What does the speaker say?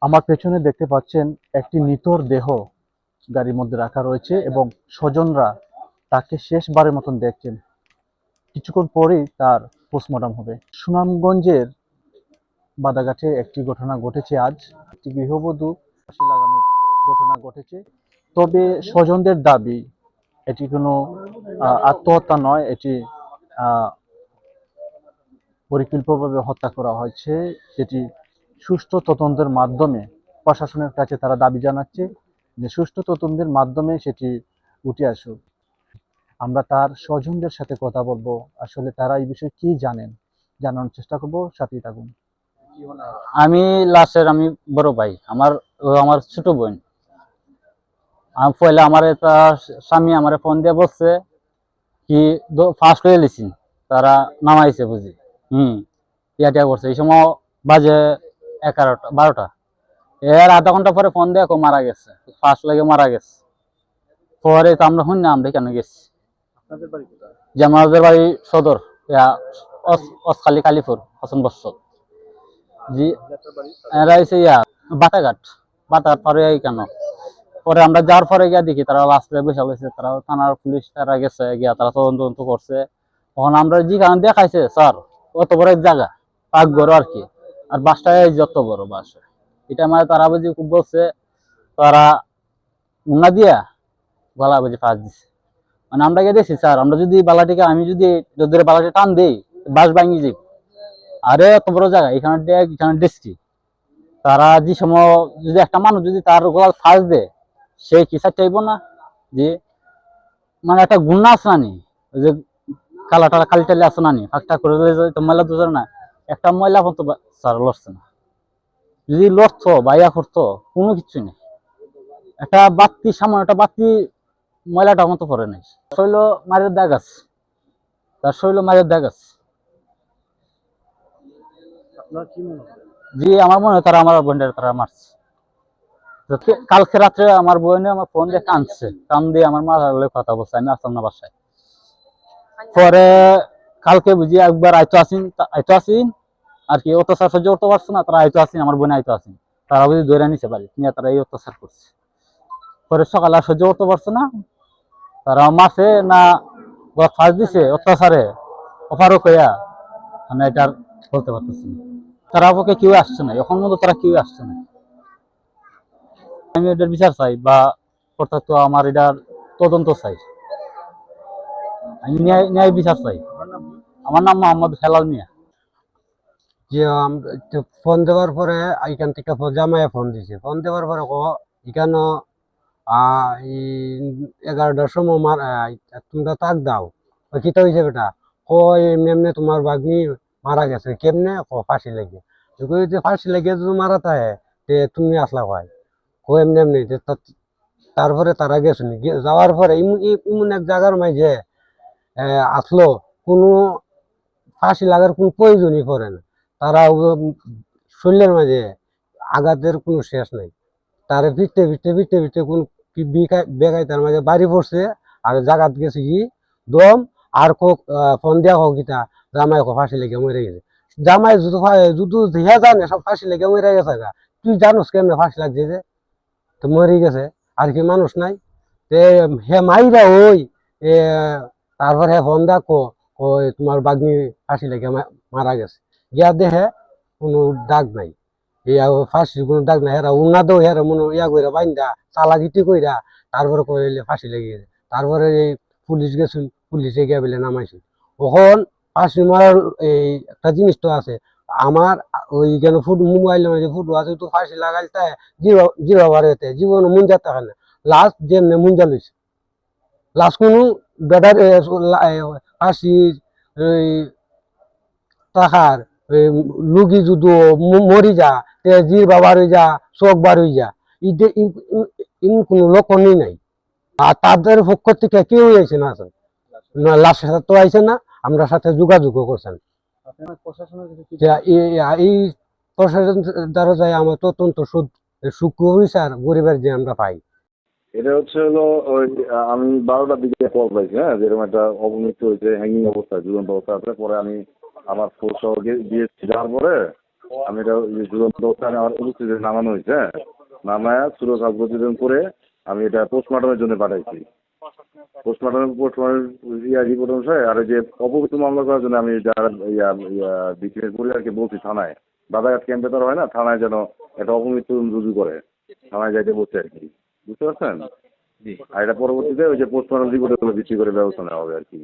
আমার পেছনে দেখতে পাচ্ছেন একটি নিথর দেহ গাড়ির মধ্যে রাখা রয়েছে এবং স্বজনরা তাকে শেষবারের মতন দেখছেন। কিছুক্ষণ পরেই তার পোস্টমর্টম হবে। সুনামগঞ্জের বাদাঘাটে একটি ঘটনা ঘটেছে আজ। একটি গৃহবধূ ফাঁসি লাগানোর ঘটনা ঘটেছে। তবে স্বজনদের দাবি এটি কোনো আত্মহত্যা নয়, এটি আহ, পরিকল্পিতভাবে হত্যা করা হয়েছে। যেটি সুষ্ঠু তদন্তের মাধ্যমে প্রশাসনের কাছে তারা দাবি জানাচ্ছে যে সুষ্ঠু তদন্তের মাধ্যমে সেটি উঠে আসুক। আমরা তার স্বজনদের সাথে কথা বলবো, আসলে তারা এই বিষয়ে কি জানেন জানানোর চেষ্টা করবো, সাথেই থাকুন। আমি আমি বড় ভাই, আমার ছোট বোন। আমি পয়লা আমার একটা স্বামী আমার ফোন দিয়ে বলছে কি ফার্স্ট হয়ে লিছি তারা নামাইছে বুঝি। ইয়া করছে এই সময় বাজে 11টা 12টা। এর আধা ঘন্টা পরে ফোন দিয়ে মারা গেছে, ফার্স্ট লাগে মারা গেছে। পরে তো আমরা শুনি না, আমরা কেন গেছি। যে আমাদের বাড়ি সদর অসখালি কালীপুর হাসন বৎসর। জি, এরা হচ্ছে বাতাঘাট বাতাঘাট পরে কেন। পরে আমরা যাওয়ার পরে গিয়া দেখি তারা লাস্টে বসে হয়েছে, তারা থানার পুলিশ তারা গেছে গিয়া, তারা তদন্ত করছে। তখন আমরা যেখানে দেখাইছে স্যার অত বড় এক জায়গা পাকঘর আর কি, আর বাসটায় যত বড় বাস, এটা মানে তারা বুঝি খুব বলছে তারা উন্না দিয়া গলা বুঝি ফাঁস দিছে। মানে আমরা গিয়ে দেখছি স্যার, আমরা যদি বালাটিকে আমি যদি বালাটি টান দিই বাস ভাঙি যাই। আরে এত বড় জায়গা, এখানে এখানে ডেস্কি তারা যে সময় যদি একটা মানুষ যদি তার গলার ফাঁস দেয় সে কি চাইব না যে মানে একটা গুণা আছে না নি, ওই যে কালা টালা কালি টালি আছে না নি, ফাঁকটা করে ময়লা দুজন না, একটা ময়লা পর্যন্ত স্যার লড়ছে না। যদি লড়তো বাইয়া করতো কোনো কিছু নেই, একটা বাতি সামনে একটা বাতি ময়লাটা মতো পরে নাই। শৈল মারের দাগ আছে, তার শৈল মারের দাগ আছে। জি, আমার মনে হয় তারা আমার বোনটা তারা মারছে। কালকে রাত্রে আমার বোনে আমার ফোন দিয়ে কাঁদছে, কান দিয়ে আমার মার কথা বলছে, আমি আসলাম না বাসায়। পরে কালকে বুঝি একবার আইতো আসিন আর কি, অত্যাচার সহ্য করতে পারছে না, তারা আইতো আসিন, আমার বোনে আইতো আসিন, তারা বুঝি ধরে নিছে বাড়ি নিয়ে, তারা এই অত্যাচার করছে। পরে সকালে আর সহ্য করতে পারছে না, তারা মাসে না ফাঁস দিছে অত্যাচারে অপারক হইয়া, মানে এটা বলতে পারতেছি না। তারা পক্ষে কেউ আসছে না, এখন মতো তারা কেউ আসছে না। আমি এটার বিচার চাই, বা অর্থাৎ আমার এটার তদন্ত চাই, আমি ন্যায় ন্যায় বিচার চাই। আমার নাম মোহাম্মদ হেলাল মিয়া। যে ফোন দেওয়ার পরে এখান থেকে জামাইয়ে ফোন দিছে, ফোন দেওয়ার পরে এখানে 11টার সময় তোমরা তাক দাও। কিতা হয়েছে বেটা? এমনি এমনি তোমার বাগ্নি মারা গেছে। কেমনে? ফাঁসি লেগে। যদি ফাঁসি লেগে যদি মারা থাকে তুমি আসলা হয়। এমনি এমনি তারপরে তারা গেছে, যাওয়ার পরে এমন এক জায়গার মাঝে আসলো, কোনো ফাঁসি লাগার কোনো প্রয়োজনই পড়ে না। তারা শরীরের মাঝে আঘাতের কোনো শেষ নাই। তারে ফিরতে কোন বেগাই তার মাঝে বাড়ি পড়ছে, আর জাগাত গেছে কি দম। আর ফোন দিয়া হোক গীতা জামাই ফাঁসি লেগে মরে গেছে। জামাই জুতু দিয়া জানে সব ফাঁসি লেগে মরে গেছে গা, তুই জানোস কেমনে ফাঁসি লাগছে যে? তো মরে গেছে, আর কি মানুষ নাই? তে হে মাইরা ওই এ তারপর হে ফোন দা তোমার বাগ্নি ফাঁসি লেগে মারা গেছে। গিয়া দেহে কোনো দাগ নাই, ফাঁসির কোনো দাগ নাই। হেরা উন্না দো হেরা মনে কইরা বাইন্দা চালাকিটি কইরা তারপরে কইলে ফাঁসি লেগে গেছে। তারপরে এই পুলিশ গেছিল, পুলিশে গিয়া বলে নামাইছিল। ওখন ফাঁসি মারার এই একটা জিনিস তো আছে আমার, ওই কেন মোবাইলের মধ্যে ফুটো আছে, তো ফাঁসি লাগাইতে জিরো হতে জীবন মুঞ্জা থাকে না। লাস্ট যেমনি মুঞ্জা লইছে, লাস্ট কোনো বেটার ফাঁসির টাকার লুগি যদি মরি যা জির বাবার হয়ে যা চোখ বার হয়ে যা, এমন কোনো লক্ষণই নাই। আর তাদের পক্ষ থেকে কেউ হয়েছে না, লাশের সাথে তো আইছে না, আমরা সাথে যোগাযোগও করছেন। এই প্রশাসন দ্বারা যায় আমার তদন্ত সূক্ষ্ম বিচার গরিবের যে আমরা পাই। এটা হচ্ছে হলো ওই আমি 12টার দিকে কল পাইছি, হ্যাঁ, যেরকম একটা অবমৃত্যু হয়েছে, হ্যাঙ্গিং অবস্থায় ঝুলন্ত অবস্থা আছে। পরে আমি আমার ফোর্স সহ গিয়েছি, যাওয়ার পরে আমি এটা ঝুলন্ত অবস্থানে আমার উপস্থিতি নামানো হয়েছে, হ্যাঁ, নামায়া সুরক্ষা প্রতিবেদন করে আমি এটা পোস্টমর্টমের জন্য পাঠাইছি। পোস্টমর্টমের রিপোর্ট অনুসারে আর এই যে অপমৃত্যু মামলা করার জন্য আমি যারা বিক্রির পরিবারকে বলছি থানায়, বাধাঘাট ক্যাম্পে তো হয় না, থানায় যেন একটা অপমৃত্যু রুজু করে, থানায় যাইতে বলছে আর কি, বুঝতে পারছেন? আর এটা পরবর্তীতে ওই যে পোস্টমর্টম রিপোর্টে ভিত্তি করে ব্যবস্থা নেওয়া হবে আর কি।